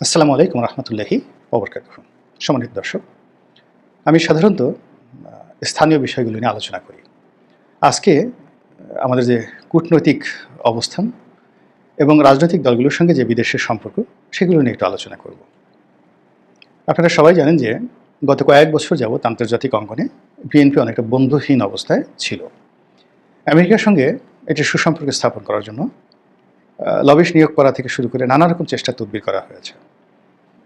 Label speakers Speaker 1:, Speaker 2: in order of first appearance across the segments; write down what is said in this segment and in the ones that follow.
Speaker 1: আসসালামু আলাইকুম রহমতুল্লাহি ওবরকাতুহু। সম্মানিত দর্শক, আমি সাধারণত স্থানীয় বিষয়গুলো নিয়ে আলোচনা করি। আজকে আমাদের যে কূটনৈতিক অবস্থান এবং রাজনৈতিক দলগুলোর সঙ্গে যে বিদেশের সম্পর্ক, সেগুলো নিয়ে একটু আলোচনা করব। আপনারা সবাই জানেন যে গত কয়েক বছর যাবৎ আন্তর্জাতিক অঙ্গনে বিএনপি অনেকটা বন্ধুহীন অবস্থায় ছিল। আমেরিকার সঙ্গে একটি সুসম্পর্ক স্থাপন করার জন্য লবিস্ট নিয়োগ করা থেকে শুরু করে নানা রকম চেষ্টা তদবির করা হয়েছে।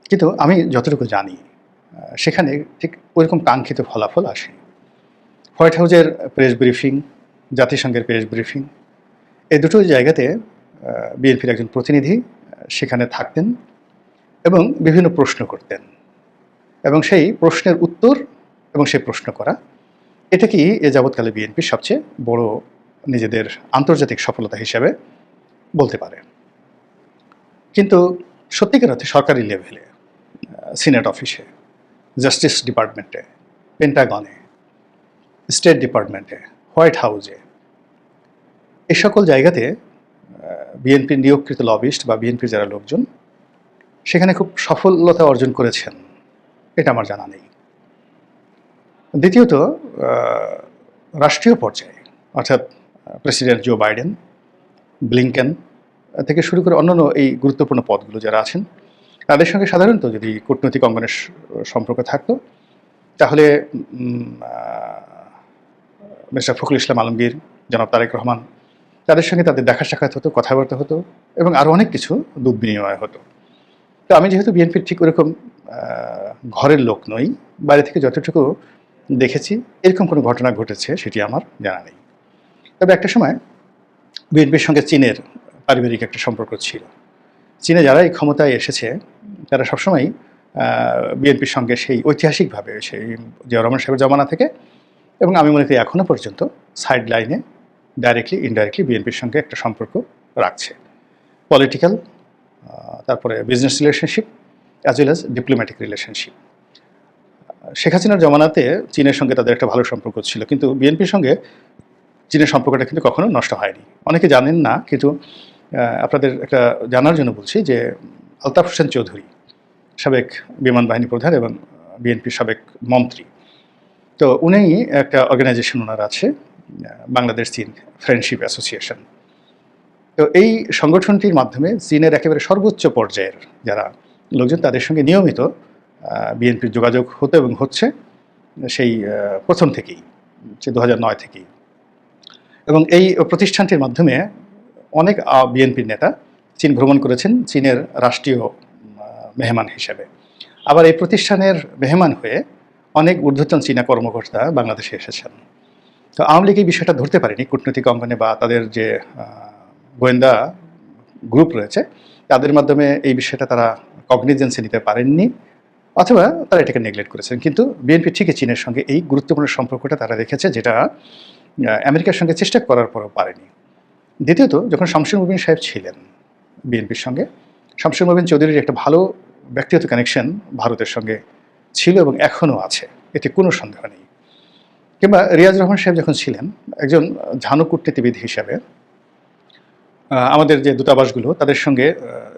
Speaker 1: কিন্তু আমি যতটুকু জানি সেখানে ঠিক ওইরকম কাঙ্ক্ষিত ফলাফল আসেনি। হোয়াইট হাউজের প্রেস ব্রিফিং, জাতিসংঘের প্রেস ব্রিফিং, এই দুটো জায়গাতে বিএনপির একজন প্রতিনিধি সেখানে থাকতেন এবং বিভিন্ন প্রশ্ন করতেন, এবং সেই প্রশ্নের উত্তর এবং সেই প্রশ্ন করা, এটা কি এ যাবৎকালে বিএনপির সবচেয়ে বড় নিজেদের আন্তর্জাতিক সফলতা হিসেবে বলতে পারে। কিন্তু সত্যিকার অর্থে সরকারি লেভেলে, সিনেট অফিসে, জাস্টিস ডিপার্টমেন্টে, পেন্টাগনে, স্টেট ডিপার্টমেন্টে, হোয়াইট হাউসে, এই সকল জায়গাতে বিএনপির নিয়োগকৃত লবিস্ট বা বিএনপির যারা লোকজন সেখানে খুব সফলতা অর্জন করেছেন, এটা আমার জানা নেই। দ্বিতীয়ত, রাষ্ট্রীয় পর্যায়ে অর্থাৎ প্রেসিডেন্ট জো বাইডেন, ব্লিংকেন থেকে শুরু করে অন্যান্য এই গুরুত্বপূর্ণ পদগুলো যারা আছেন, তাদের সঙ্গে সাধারণত যদি কূটনৈতিক অঙ্গনের সম্পর্ক থাকতো, তাহলে মিস্টার ফখরুল ইসলাম আলমগীর, জনাব তারেক রহমান, তাদের সঙ্গে তাদের দেখা সাক্ষাৎ হতো, কথাবার্তা হতো এবং আরও অনেক কিছু দুধ বিনিময় হতো। তো আমি যেহেতু বিএনপির ঠিক ওরকম ঘরের লোক নই, বাইরে থেকে যতটুকু দেখেছি এরকম কোনো ঘটনা ঘটেছে সেটি আমার জানা নেই। তবে একটা সময় বিএনপির সঙ্গে চীনের পারিবারিক একটা সম্পর্ক ছিল। চীনে যারা এই ক্ষমতায় এসেছে তারা সবসময় বিএনপির সঙ্গে সেই ঐতিহাসিকভাবে সেই জিয়াউর রহমান সাহেবের জমানা থেকে, এবং আমি মনে করি এখনও পর্যন্ত সাইড লাইনে ডাইরেক্টলি ইনডাইরেক্টলি বিএনপির সঙ্গে একটা সম্পর্ক রাখছে, পলিটিক্যাল, তারপরে business relationship as well as diplomatic relationship. Sheikh হাসিনার জমানাতে চীনের সঙ্গে তাদের একটা ভালো সম্পর্ক ছিল, কিন্তু বিএনপির সঙ্গে চীনের সম্পর্কটা কিন্তু কখনো নষ্ট হয়নি। অনেকে জানেন না, কিন্তু আপনাদের একটা জানার জন্য বলছি যে আলতাফ হোসেন চৌধুরী, সাবেক বিমান বাহিনী প্রধান এবং বিএনপির সাবেক মন্ত্রী, তো উনি একটা অর্গানাইজেশন ওনার আছে, বাংলাদেশ চীন ফ্রেন্ডশিপ অ্যাসোসিয়েশন। তো এই সংগঠনটির মাধ্যমে চীনের একেবারে সর্বোচ্চ পর্যায়ের যারা লোকজন, তাদের সঙ্গে নিয়মিত বিএনপির যোগাযোগ হতো এবং হচ্ছে সেই প্রথম থেকেই, সে 2009 থেকেই। এবং এই প্রতিষ্ঠানটির মাধ্যমে অনেক বিএনপির নেতা চীন ভ্রমণ করেছেন চীনের রাষ্ট্রীয় মেহমান হিসেবে। আবার এই প্রতিষ্ঠানের মেহমান হয়ে অনেক ঊর্ধ্বতন চীনা কর্মকর্তা বাংলাদেশে এসেছেন। তো আওয়ামী লীগ এই বিষয়টা ধরতে পারেনি কূটনৈতিক অঙ্গনে, বা তাদের যে গোয়েন্দা গ্রুপ রয়েছে তাদের মাধ্যমে এই বিষয়টা তারা কগনিজেন্সে নিতে পারেননি, অথবা তারা এটাকে নেগলেক্ট করেছেন। কিন্তু বিএনপি ঠিকই চীনের সঙ্গে এই গুরুত্বপূর্ণ সম্পর্কটা তারা রেখেছে, যেটা আমেরিকার সঙ্গে চেষ্টা করার পরও পারেনি। দ্বিতীয়ত, যখন শামসুর মুবিন সাহেব ছিলেন বিএনপির সঙ্গে, শামসুর মুবিন চৌধুরীর একটা ভালো ব্যক্তিগত কানেকশন ভারতের সঙ্গে ছিল এবং এখনও আছে, এতে কোনো সন্দেহ নেই। কিংবা রিয়াজ রহমান সাহেব যখন ছিলেন একজন ঝানু কূটনীতিবিদ হিসাবে, আমাদের যে দূতাবাসগুলো তাদের সঙ্গে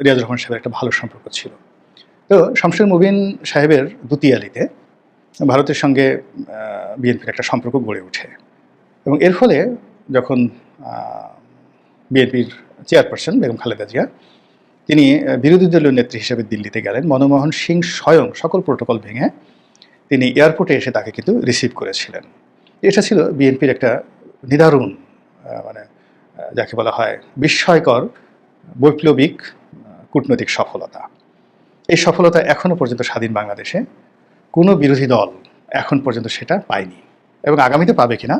Speaker 1: রিয়াজ রহমান সাহেবের একটা ভালো সম্পর্ক ছিল। তো শামসুর মুবিন সাহেবের দুতিয়ালিতে ভারতের সঙ্গে বিএনপির একটা সম্পর্ক গড়ে ওঠে, এবং এর ফলে যখন বিএনপির চেয়ারপারসন বেগম খালেদা জিয়া তিনি বিরোধী দলীয় নেত্রী হিসেবে দিল্লিতে গেলেন, মনমোহন সিং স্বয়ং সকল প্রোটোকল ভেঙে তিনি এয়ারপোর্টে এসে তাকে কিন্তু রিসিভ করেছিলেন। এটা ছিল বিএনপির একটা নিদারুণ, মানে যাকে বলা হয় বিস্ময়কর বৈপ্লবিক কূটনৈতিক সফলতা। এই সফলতা এখনও পর্যন্ত স্বাধীন বাংলাদেশে কোনো বিরোধী দল এখন পর্যন্ত সেটা পায়নি, এবং আগামীতে পাবে কিনা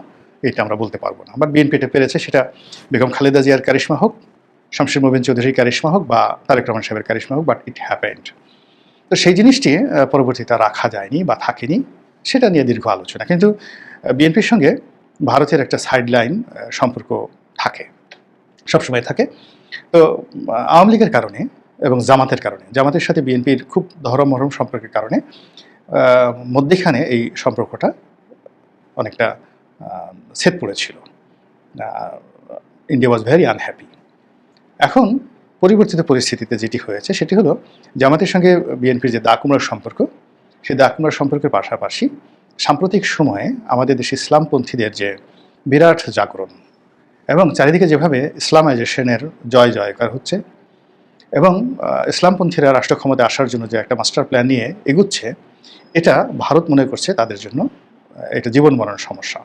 Speaker 1: এটা আমরা বলতে পারবো না। বাট বিএনপি এটা পেরেছে, সেটা বেগম খালেদা জিয়ার কারিশমা হোক, শামসুর মুবিন চৌধুরীর কারিশমা হোক, বা তারেক রহমান সাহেবের কারিশমা হোক, বাট ইট হ্যাপেন্ড। তো সেই জিনিসটি পরবর্তীতে রাখা যায়নি বা থাকেনি, সেটা নিয়ে দীর্ঘ আলোচনা। কিন্তু বিএনপির সঙ্গে ভারতের একটা সাইড লাইন সম্পর্ক থাকে, সবসময় থাকে। তো আওয়ামী লীগের কারণে এবং জামাতের কারণে, জামাতের সাথে বিএনপির খুব ধরম সম্পর্কের কারণে মধ্যেখানে এই সম্পর্কটা অনেকটা ছেদ পড়েছিল। India was very unhappy. এখন পরিবর্তিত পরিস্থিতিতে যেটি হয়েছে সেটি হলো জামাতের সঙ্গে বিএনপির যে দা কুমড়ার সম্পর্ক, সেই দা কুমড়ার সম্পর্কের পাশাপাশি সাম্প্রতিক সময়ে আমাদের দেশে ইসলামপন্থীদের যে বিরাট জাগরণ এবং চারিদিকে যেভাবে ইসলামাইজেশনের জয় জয়কার হচ্ছে এবং ইসলামপন্থীরা রাষ্ট্র ক্ষমতায় আসার জন্য যে একটা মাস্টার প্ল্যান নিয়ে এগুচ্ছে, এটা ভারত মনে করছে তাদের জন্য এটা জীবন মরণ সমস্যা।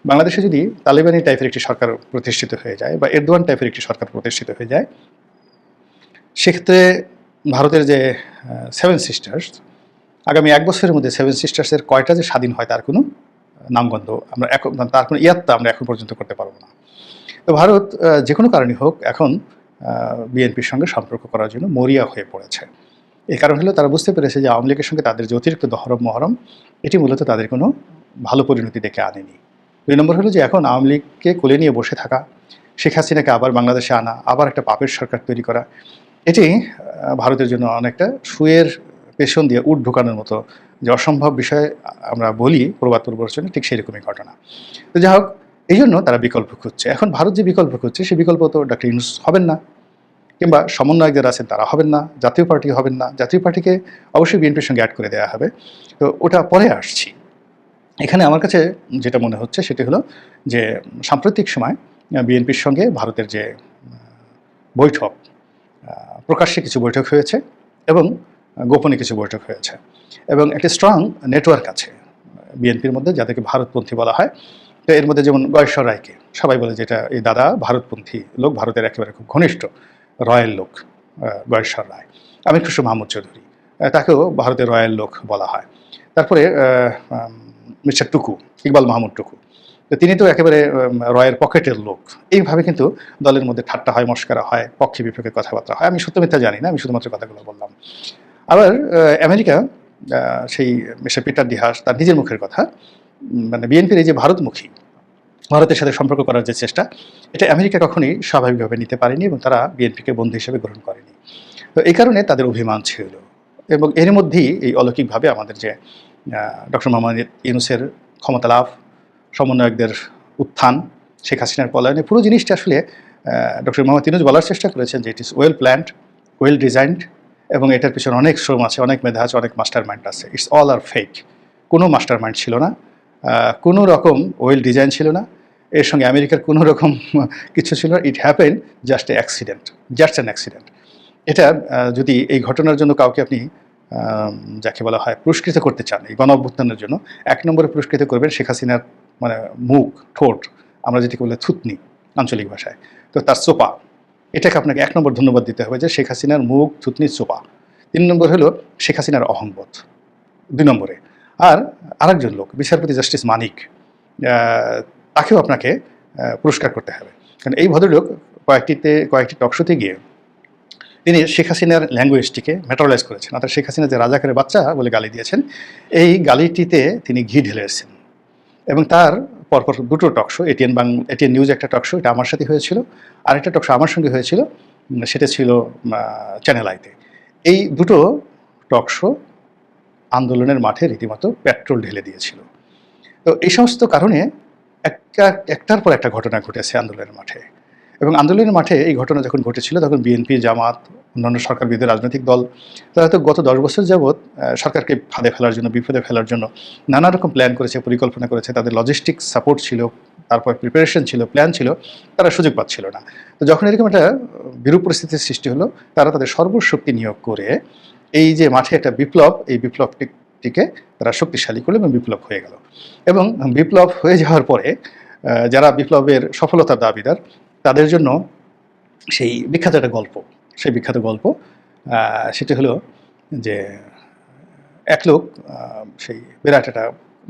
Speaker 1: বাংলাদেশে যদি তালিবানি টাইপের একটি সরকার প্রতিষ্ঠিত হয়ে যায় বা এরদোয়ান টাইপের একটি সরকার প্রতিষ্ঠিত হয়ে যায়, সেক্ষেত্রে ভারতের যে সেভেন সিস্টার্স, আগামী 1 বছরের মধ্যে সেভেন সিস্টার্সের কয়টা যে স্বাধীন হয় তার কোনো নামগন্ধ আমরা এখন, তার কোনো ইয়াত্তা আমরা এখন পর্যন্ত করতে পারবো না। তো ভারত যে কোনো কারণে হোক এখন বিএনপির সঙ্গে সম্পর্ক করার জন্য মরিয়া হয়ে পড়েছে। এই কারণ হলো তারা বুঝতে পেরেছে যে আওয়ামী লীগের সঙ্গে তাদের যে অতিরিক্ত দহরম মহরম, এটি মূলত তাদের কোনো ভালো পরিণতি ডেকে আনেনি। 2 নম্বর হলো যে এখন আওয়ামী লীগকে কোলে নিয়ে বসে থাকা, শেখ হাসিনাকে আবার বাংলাদেশে আনা, আবার একটা পাপের সরকার তৈরি করা, এটি ভারতের জন্য অনেকটা সুয়ের পেছন দিয়ে উট ঢোকানোর মতো যে অসম্ভব বিষয় আমরা বলি প্রবাদ প্রবচনে, ঠিক সেরকমই ঘটনা। তো যাই হোক, এই জন্য তারা বিকল্প খুঁজছে। এখন ভারত যে বিকল্প খুঁজছে সেই বিকল্প তো ডক্টর ইউনূস হবেন না, কিংবা সমন্বয়কদের আছেন তারা হবেন না, জাতীয় পার্টি হবেন না। জাতীয় পার্টিকে অবশ্যই বিএনপির সঙ্গে অ্যাড করে দেওয়া হবে, তো ওটা পরে আসছি। এখানে আমার কাছে যেটা মনে হচ্ছে সেটি হলো যে সাম্প্রতিক সময় বিএনপির সঙ্গে ভারতের যে বৈঠক, প্রকাশ্যে কিছু বৈঠক হয়েছে এবং গোপনে কিছু বৈঠক হয়েছে এবং একটি স্ট্রং নেটওয়ার্ক আছে বিএনপির মধ্যে, যাদেরকে ভারতপন্থী বলা হয়। তো এর মধ্যে যেমন গয়েশ্বর রায়কে সবাই বলে যেটা এই দাদা ভারতপন্থী লোক, ভারতের একেবারে খুব ঘনিষ্ঠ রয়্যাল লোক গয়েশ্বর রায়। আমির খুসরো মাহমুদ চৌধুরী, তাকেও ভারতের রয়্যাল লোক বলা হয়। তারপরে মিস্টার টুকু, ইকবাল মাহমুদ টুকু, তো তিনি তো একেবারে রয়ের পকেটের লোক। এইভাবে কিন্তু দলের মধ্যে ঠাট্টা হয়, মস্করা হয়, পক্ষে বিপক্ষে কথাবার্তা হয়। আমি সত্য মিথ্যা জানি না, আমি শুধুমাত্র কথাগুলো বললাম। আবার আমেরিকা, সেই মিস্টার পিটার ডিহাস তার নিজের মুখের কথা, মানে বিএনপির এই যে ভারতমুখী, ভারতের সাথে সম্পর্ক করার যে চেষ্টা, এটা আমেরিকা কখনোই স্বাভাবিকভাবে নিতে পারেনি এবং তারা বিএনপিকে বন্ধু হিসেবে গ্রহণ করেনি। তো এই কারণে তাদের অভিমান ছিল এবং এর মধ্যেই এই অলৌকিকভাবে আমাদের যে ডক্টর মোহাম্মদ ইউনূসের ক্ষমতা লাভ, সমন্বয়কদের উত্থান, শেখ হাসিনার পলায়নে, পুরো জিনিসটা আসলে ডক্টর মোহাম্মদ ইউনূস বলার চেষ্টা করেছেন যে ইট ইস ওয়েল প্ল্যান্ড, ওয়েল ডিজাইনড এবং এটার পিছনে অনেক শ্রম আছে, অনেক মেধা আছে, অনেক মাস্টার মাইন্ড আছে। It's all are fake. কোনো মাস্টার মাইন্ড ছিল না, কোনো রকম ওয়েল ডিজাইন ছিল না, এর সঙ্গে আমেরিকার কোনো রকম কিছু ছিল না। It happen just a accident, just an accident. এটা যদি এই ঘটনার জন্য কাউকে আপনি যাকে বলা হয় পুরস্কৃত করতে চান এই গণ অভ্যুত্থানের জন্য, 1 নম্বরে পুরস্কৃত করবেন শেখ হাসিনার মানে মুখ, ঠোঁট, আমরা যেটাকে বলে থুতনি আঞ্চলিক ভাষায়, তো তার চোপা, এটাকে আপনাকে 1 নম্বর ধন্যবাদ দিতে হবে যে শেখ হাসিনার মুখ, থুতনি, চোপা। 3 নম্বর হলো শেখ হাসিনার অহংবোধ 2 নম্বরে। আর আরেকজন লোক বিচারপতি জাস্টিস মানিক, তাকেও আপনাকে পুরস্কার করতে হবে, কারণ এই ভদ্রলোক কয়েকটি টকশোতে গিয়ে তিনি শেখ হাসিনার ল্যাঙ্গুয়েজটিকে ম্যাটারালাইজ করেছেন, অর্থাৎ শেখ হাসিনা যে রাজাকারের বাচ্চা বলে গালি দিয়েছেন, এই গালিটিতে তিনি ঘি ঢেলে এসেছেন। এবং তার পরপর 2টো টকশো, এটিএন নিউজ একটা টকশো, এটা আমার সাথে হয়েছিল, আরেকটা টকশো আমার সঙ্গে হয়েছিল, সেটা ছিল চ্যানেল আইতে। এই 2টো টকশো আন্দোলনের মাঠে রীতিমতো পেট্রোল ঢেলে দিয়েছিল। তো এই সমস্ত কারণে একটার পর একটা ঘটনা ঘটেছে আন্দোলনের মাঠে। এবং আন্দোলনের মাঠে এই ঘটনা যখন ঘটেছিল তখন বিএনপি, জামাত, অন্যান্য সরকার বিরোধী রাজনৈতিক দল, তারা তো গত 10 বছর যাবৎ সরকারকে ফাঁদে ফেলার জন্য, বিপদে ফেলার জন্য নানা রকম প্ল্যান করেছে, পরিকল্পনা করেছে, তাদের লজিস্টিক সাপোর্ট ছিল, তারপর প্রিপারেশন ছিল, প্ল্যান ছিল, তারা সুযোগ পাচ্ছিল না। তো যখন এরকম একটা বিরূপ পরিস্থিতির সৃষ্টি হলো, তারা তাদের সর্বশক্তি নিয়োগ করে এই যে মাঠে একটা বিপ্লব, এই বিপ্লবটিকে তারা শক্তিশালী করলো এবং বিপ্লব হয়ে গেল। এবং বিপ্লব হয়ে যাওয়ার পরে যারা বিপ্লবের সফলতার দাবিদার, তাদের জন্য সেই বিখ্যাত একটা গল্প, সেই বিখ্যাত গল্প সেটি হলো যে এক লোক সেই বিরাট একটা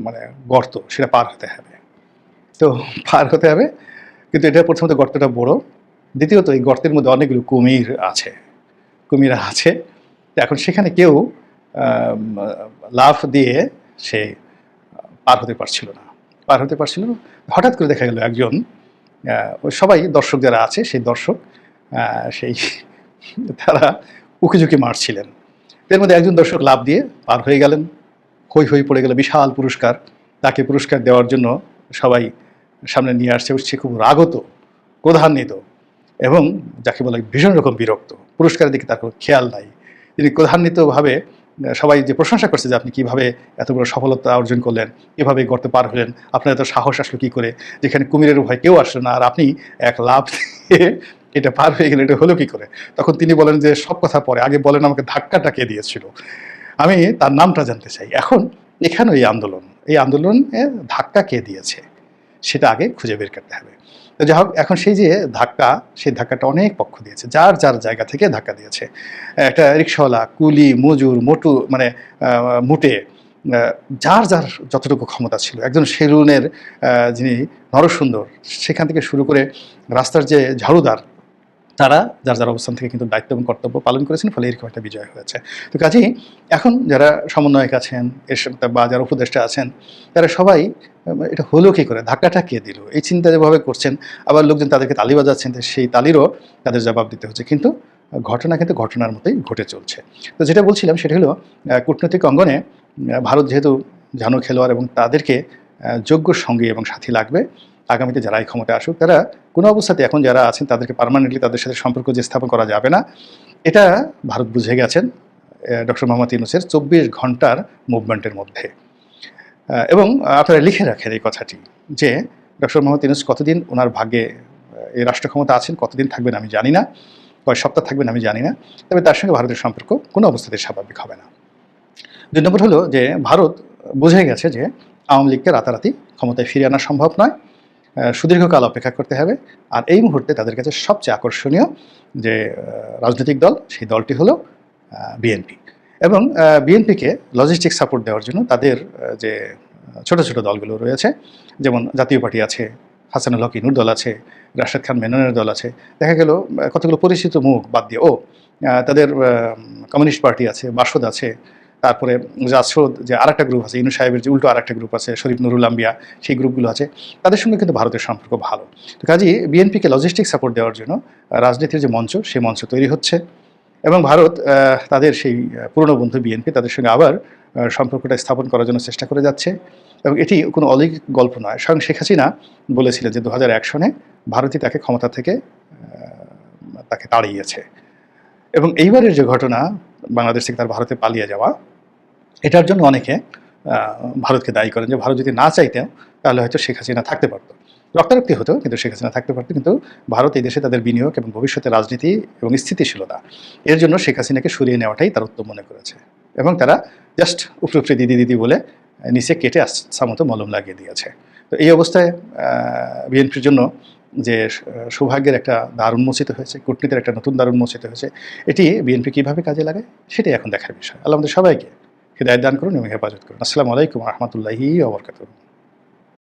Speaker 1: মানে গর্ত, সেটা পার হতে হবে। তো পার হতে হবে, কিন্তু এটা প্রথমত গর্তটা বড়, দ্বিতীয়ত এই গর্তের মধ্যে অনেকগুলো কুমির আছে। এখন সেখানে কেউ লাফ দিয়ে সে পার হতে পারছিল না। হঠাৎ করে দেখা গেল একজন, সবাই দর্শক যারা আছে সেই দর্শক, সেই তারা উকিঝুঁকি মারছিলেন। এর মধ্যে একজন দর্শক লাফ দিয়ে পার হয়ে গেলেন, হই পড়ে গেল, বিশাল পুরস্কার। তাকে পুরস্কার দেওয়ার জন্য সবাই সামনে নিয়ে আসছে, সে খুব রাগত, ক্রোধান্বিত এবং যাকে বলে ভীষণ রকম বিরক্ত, পুরস্কারের দিকে তার কোনো খেয়াল নাই। তিনি ক্রধান্বিতভাবে সবাই যে প্রশংসা করছে যে আপনি কীভাবে এত বড় সফলতা অর্জন করলেন, এভাবে গর্তে পার হলেন, আপনার এত সাহস আসলো কী করে, যেখানে কুমিরের ভয় কেউ আসলো না, আর আপনি এক লাফ দিয়ে এটা পার হয়ে গেলেন, এটা হলো কী করে? তখন তিনি বলেন যে সব কথা পরে, আগে বলেন আমাকে ধাক্কাটা কে দিয়েছিল, আমি তার নামটা জানতে চাই। এখন এখানেও এই আন্দোলনে ধাক্কা কে দিয়েছে সেটা আগে খুঁজে বের করতে হবে। তো যাই হোক, এখন সেই যে ধাক্কা, সেই ধাক্কাটা অনেক পক্ষ দিয়েছে, যার যার জায়গা থেকে ধাক্কা দিয়েছে। একটা রিক্সাওয়ালা, কুলি, মজুর, মোটু মানে মুটে, যার যার যতটুকু ক্ষমতা ছিল, একজন সেলুনের যিনি নরসুন্দর, সেখান থেকে শুরু করে রাস্তার যে ঝাড়ুদার, তারা যার যার অবস্থান থেকে কিন্তু দায়িত্ব এবং কর্তব্য পালন করেছেন, ফলে এরকম একটা বিজয় হয়েছে। তো কাজেই এখন যারা সমন্বয়ক আছেন বা যারা উপদেষ্টা আছেন, তারা সবাই এটা হলো কী করে, ধাক্কাটা কে দিল, এই চিন্তা যেভাবে করছেন, আবার লোকজন তাদেরকে তালি বাজাচ্ছেন, সেই তালিরও তাদের জবাব দিতে হচ্ছে। কিন্তু ঘটনা কিন্তু ঘটনার মতোই ঘটে চলছে। তো যেটা বলছিলাম সেটা হলো, কূটনৈতিক অঙ্গনে ভারত যেহেতু জানো খেলোয়াড়, এবং তাদেরকে যোগ্য সঙ্গী এবং সাথী লাগবে। আগামীতে যারাই ক্ষমতায় আসুক, তারা কোনো অবস্থাতে এখন যারা আছেন তাদেরকে পার্মানেন্টলি তাদের সাথে সম্পর্ক যে স্থাপন করা যাবে না, এটা ভারত বুঝে গেছেন ডক্টর মোহাম্মদ ইউনূসের 24 ঘন্টার মুভমেন্টের মধ্যে। এবং আপনারা লিখে রাখেন এই কথাটি যে ডক্টর মোহাম্মদ ইউনূস কতদিন ওনার ভাগ্যে এই রাষ্ট্র ক্ষমতা আছেন, কতদিন থাকবেন আমি জানি না, কয় সপ্তাহ থাকবেন আমি জানি না, তবে তার সঙ্গে ভারতের সম্পর্ক কোনো অবস্থাতে স্বাভাবিক হবে না। 2 নম্বর হলো যে ভারত বুঝে গেছে যে আওয়ামী লীগকে রাতারাতি ক্ষমতায় ফিরিয়ে আনা সম্ভব নয়, সুদীর্ঘকাল অপেক্ষা করতে হবে। আর এই মুহূর্তে তাদের কাছে সবচেয়ে আকর্ষণীয় যে রাজনৈতিক দল, সেই দলটি হলো বিএনপি। এবং বিএনপিকে লজিস্টিক সাপোর্ট দেওয়ার জন্য তাদের যে ছোট ছোট দলগুলো রয়েছে, যেমন জাতীয় পার্টি আছে, হাসানুল হক ইনুর দল আছে, রাশেদ খান মেননের দল আছে, দেখা গেল কতগুলো পরিচিত মুখ বাদ দিয়ে তাদের কমিউনিস্ট পার্টি আছে, বাসদ আছে, তারপরে জাসদ যে আরেকটা গ্রুপ আছে, ইনু সাহেবের যে উল্টো আরেকটা গ্রুপ আছে, শরীফ নুরুল আম্বিয়া, সেই গ্রুপগুলো আছে, তাদের সঙ্গে কিন্তু ভারতের সম্পর্ক ভালো। তো কাজেই বিএনপিকে লজিস্টিক সাপোর্ট দেওয়ার জন্য রাজনীতির যে মঞ্চ, সেই মঞ্চ তৈরি হচ্ছে, এবং ভারত তাদের সেই পুরনো বন্ধু বিএনপি, তাদের সঙ্গে আবার সম্পর্কটা স্থাপন করার জন্য চেষ্টা করে যাচ্ছে। এবং এটি কোনো অলৌকিক গল্প নয়, স্বয়ং শেখ হাসিনা বলেছিলেন যে 2001 সনে ভারতই তাকে ক্ষমতা থেকে তাকে তাড়িয়েছে। এবং এইবারের যে ঘটনা, বাংলাদেশ থেকে তার ভারতে পালিয়ে যাওয়া, এটার জন্য অনেকে ভারতকে দায়ী করেন যে ভারত যদি না চাইতেও তাহলে হয়তো শেখ হাসিনা থাকতে পারতো, রক্তারক্তি হতো, কিন্তু শেখ হাসিনা থাকতে পারতো। কিন্তু ভারত এই দেশে তাদের বিনিয়োগ এবং ভবিষ্যতের রাজনীতি এবং স্থিতিশীলতা, এর জন্য শেখ হাসিনাকে সরিয়ে নেওয়াটাই তার উত্তম মনে করেছে, এবং তারা জাস্ট উপরে দিদি দিদি বলে নিচে কেটে আচ্ছা মতো মলম লাগিয়ে দিয়েছে। তো এই অবস্থায় বিএনপির জন্য যে সৌভাগ্যের একটা দ্বার উন্মোচিত হয়েছে, কূটনীতির একটা নতুন দ্বার উন্মোচিত হয়েছে, এটি বিএনপি কীভাবে কাজে লাগায় সেটাই এখন দেখার বিষয়। আল্লাহ আমাদের সবাইকে হিদায়াত দান করুন এবং হেফাজত করুন। আসসালামু আলাইকুম ওয়া রাহমাতুল্লাহি ওয়া বারাকাতুহু।